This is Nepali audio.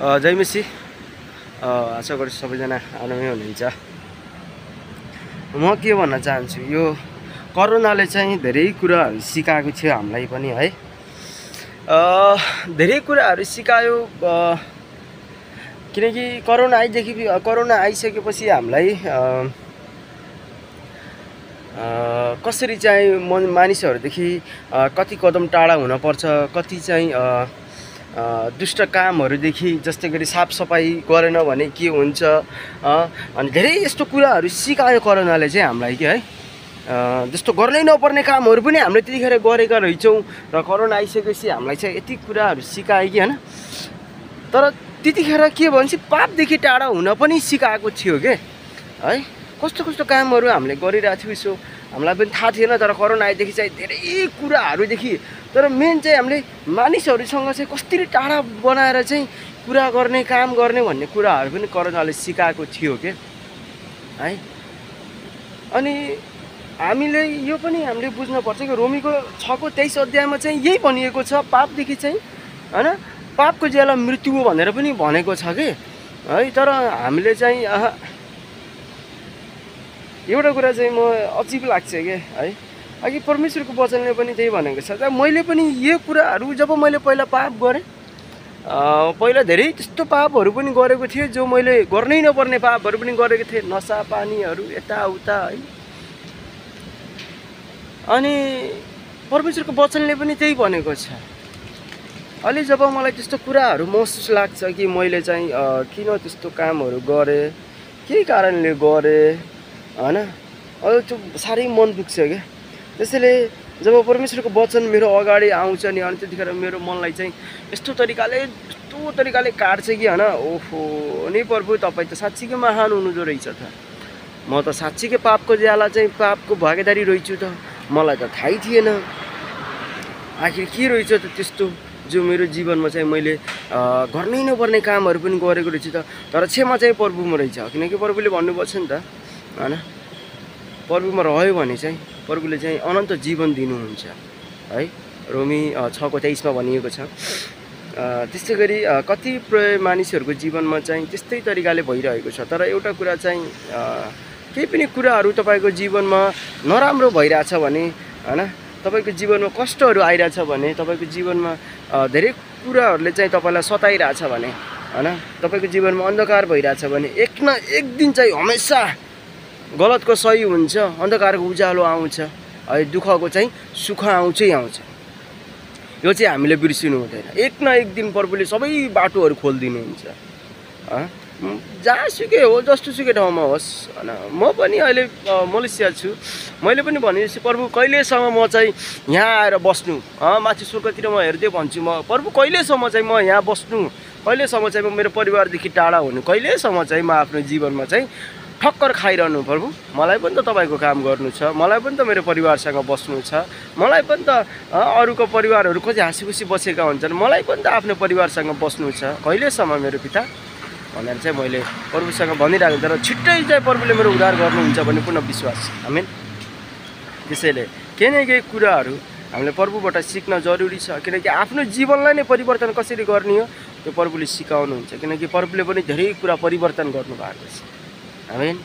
जय मसी। आशा गर्छु सबैजना आरामै हुनुहुन्छ। म के भन्न चाहन्छु, यो कोरोनाले चाहिँ धेरै कुराहरू सिकाएको थियो हामीलाई पनि है। धेरै कुराहरू सिकायो, किनकि कोरोना आइसकेपछि हामीलाई कसरी चाहिँ मानिसहरूदेखि कति कदम टाढा हुनुपर्छ, कति चाहिँ दुष्ट कामहरूदेखि, जस्तै गरी साफसफाइ गरेन भने के हुन्छ, अनि धेरै यस्तो कुराहरू सिकायो कोरोनाले चाहिँ हामीलाई कि है। जस्तो गर्नै नपर्ने कामहरू पनि हामीले त्यतिखेर गरेका रहेछौँ र कोरोना आइसकेपछि हामीलाई चाहिँ यति कुराहरू सिकायो कि होइन। तर त्यतिखेर के भन्छ, पापदेखि टाढा हुन पनि सिकाएको थियो के है। कस्तो कस्तो कामहरू हामीले गरिरहेको थियौँ यसो हामीलाई पनि थाहा थिएन। तर कोरोना आएदेखि चाहिँ धेरै कुराहरूदेखि, तर मेन चाहिँ हामीले मानिसहरूसँग चाहिँ कसरी टाढा बनाएर चाहिँ कुरा गर्ने, काम गर्ने भन्ने कुराहरू पनि कोरोनाले सिकाएको थियो के है। अनि हामीले यो पनि हामीले बुझ्नुपर्छ कि रोमीको 6को 23 अध्यायमा चाहिँ यही भनिएको छ, पापदेखि चाहिँ होइन, पापको ज्याला मृत्यु हो भनेर पनि भनेको छ कि है। तर हामीले चाहिँ एउटा कुरा चाहिँ म अजिब लाग्छ कि है, अघि परमेश्वरको वचनले पनि त्यही भनेको छ। मैले पनि यो कुराहरू जब मैले पहिला पाप गरेँ, पहिला धेरै त्यस्तो पापहरू पनि गरेको थिएँ जो मैले गर्नै नपर्ने पापहरू पनि गरेको थिएँ, नसा पानीहरू यताउता है। अनि परमेश्वरको वचनले पनि त्यही भनेको छ। अहिले जब मलाई त्यस्तो कुराहरू महसुस लाग्छ कि मैले चाहिँ किन त्यस्तो कामहरू गरेँ, के कारणले गरेँ होइन, अहिले त्यो साह्रै मन दुख्छ क्या। त्यसैले जब परमेश्वरको वचन मेरो अगाडि आउँछ नि, अनि त्यतिखेर मेरो मनलाई चाहिँ यस्तो तरिकाले काट्छ कि होइन, ओहो नि प्रभु, तपाईँ त साँच्चीकै महान हुनुहुँदो रहेछ त। म त साँच्चीकै पापको ज्याला चाहिँ पापको भागीदारी रहेछु त, मलाई त थाहै थिएन। आखिर के रहेछ त त्यस्तो जो मेरो जीवनमा चाहिँ मैले गर्नै नपर्ने कामहरू पनि गरेको रहेछु त। तर क्षमा चाहिँ प्रभुमा रहेछ, किनकि प्रभुले भन्नुभएको छ नि त होइन, प्रभुमा रह्यो भने चाहिँ प्रभुले चाहिँ अनन्त जीवन दिनुहुन्छ है। रोमी 6को 23मा भनिएको छ। त्यस्तै गरी कतिपय मानिसहरूको जीवनमा चाहिँ त्यस्तै तरिकाले भइरहेको छ। तर एउटा कुरा चाहिँ केही पनि कुराहरू तपाईँको जीवनमा नराम्रो भइरहेछ भने होइन, तपाईँको जीवनमा कष्टहरू आइरहेछ भने, तपाईँको जीवनमा धेरै कुराहरूले चाहिँ तपाईँलाई सताइरहेछ भने होइन, तपाईँको जीवनमा अन्धकार भइरहेछ भने एक न एक दिन चाहिँ हमेसा गलतको सही हुन्छ, अन्धकारको उज्यालो आउँछ है, दुःखको चाहिँ सुख आउँछै आउँछ। यो चाहिँ हामीले बिर्सिनु हुँदैन। एक न एक दिन प्रभुले सबै बाटोहरू खोलिदिनुहुन्छ। जहाँसुकै हो, जस्तोसुकै ठाउँमा होस् होइन। म पनि अहिले मलेसिया छु, मैले पनि भनेपछि प्रभु कहिलेसम्म म चाहिँ यहाँ आएर बस्नु, माथि स्वर्गतिर म हेर्दै भन्छु, म प्रभु कहिलेसम्म चाहिँ म यहाँ बस्नु, कहिलेसम्म चाहिँ म मेरो परिवारदेखि टाढा हुनु, कहिलेसम्म चाहिँ म आफ्नो जीवनमा चाहिँ ठक्कर खाइरहनु। प्रभु मलाई पनि त तपाईँको काम गर्नु छ, मलाई पनि त मेरो परिवारसँग बस्नु छ, मलाई पनि त अरूको परिवारहरू कति हाँसी खुसी बसेका हुन्छन्, मलाई पनि त आफ्नो परिवारसँग बस्नु छ, कहिलेसम्म मेरो पिता भनेर चाहिँ मैले प्रभुसँग भनिरहेको। तर छिट्टै चाहिँ प्रभुले मेरो उद्धार गर्नुहुन्छ भन्ने पूर्ण विश्वास छ। आमेन। त्यसैले केही न केही कुराहरू हामीले प्रभुबाट सिक्न जरुरी छ, किनकि आफ्नो जीवनलाई नै परिवर्तन कसरी गर्ने हो त्यो प्रभुले सिकाउनुहुन्छ, किनकि प्रभुले पनि धेरै कुरा परिवर्तन गर्नुभएको छ। आमेन।